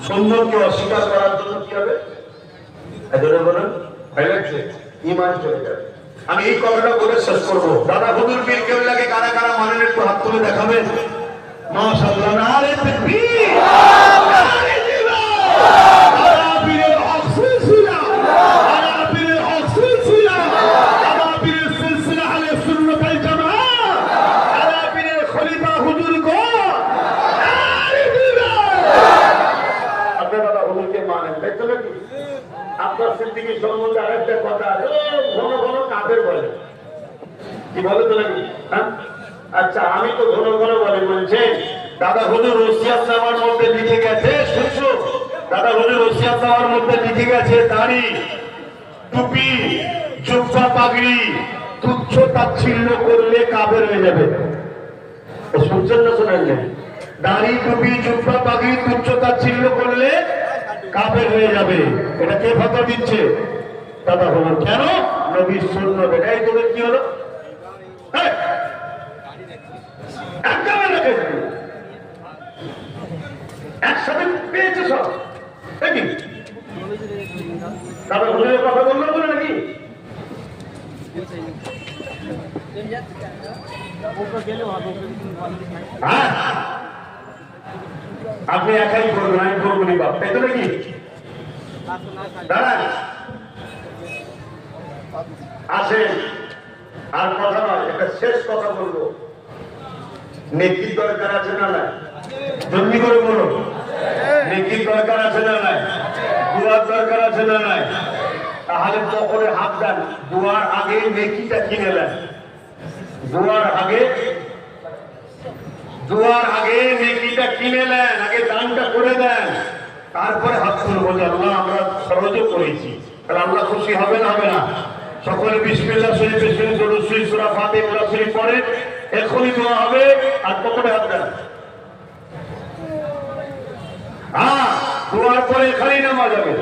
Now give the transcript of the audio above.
সুন্নতকে অস্বীকার করার জন্য কি হবে? এজন্য বলেন ঈমান চলে যাবে। আমি এই কথাটা বলে শেষ করবো। দাদা হুজুর পীর কেবলাকে কারা কারা মানেন একটু হাত তুলে দেখাবেন। মাশাআল্লাহ, নারে তাকবীর, নারে জিহাদ, দাদা পীরের হক সিলসিলা, দাদা পীরের হক সিলসিলা, দাদা পীরের সিলসিলা আহলে সুন্নাত ওয়াল জামাআহ, দাদা পীরের খলিফা হুজুর গো, নারে জিহাদ। আপনারা দাদা হুজুরকে মানেন, তাই তো নাকি? আপনার সিদ্দিকী সম্বন্ধে আরেকটা কথা আছে, ঘন ঘন কাফের বলে, কি বলে তো নাকি? আচ্ছা, আমি তো ঘন ঘন বলে বলছে দাদা হুজুর ওসিয়াত নামার মধ্যে লিখে গেছে, শুনছো? দাদা হুজুর ওসিয়াত নামার মধ্যে লিখে গেছে দাড়ি, টুপি, জুব্বা, পাগড়ি তুচ্ছ তাচ্ছিল্য করলে কাফের হয়ে যাবে। শুনছেন না শোনেন না? দাড়ি, টুপি, জুব্বা, পাগড়ি তুচ্ছ তাচ্ছিল্য করলে কাফের হয়ে যাবে। এটা কে ফতোয়া দিচ্ছে? দাদা হুজুর। কেন? নবীর সুন্নাত। এটাই তোদের কি হলো? একসাথে পেয়েছে সব নাকি? দাদা হুজুরের কথা বললাম তো নাকি? হ্যাঁ, আপনি একাই করবেন, আমি করবো নি বাপ, তাই তো নাকি? দাঁড়ান, আসেন, আর কথা নয়, একটা শেষ কথা বলবো। নেকির দরকার আছে না নাই? জলদি করে বলো, নেকির দরকার আছে না নাই? দুয়ার দরকার আছে না নাই? তাহলে পকেটে হাত দেন, দুয়ার আগে নেকিটা কিনে নেন। দুয়ার আগে নেকিটা কিনে নেন, আগে দানটা করে দেন, তারপরে হাত তুলে বলে আল্লাহ আমরা সহজে করেছি। তাহলে আল্লাহ খুশি হবে না হবে না? সকলে বিসমিল্লাহ শরীফ দরুদ শরীফ সূরা ফাতিহা শরীফ পড়ে এখনই দোয়া হবে। আর পকেটে হাত দেন। হ্যাঁ, দোয়ার পরে এখানেই নামাজ হবে।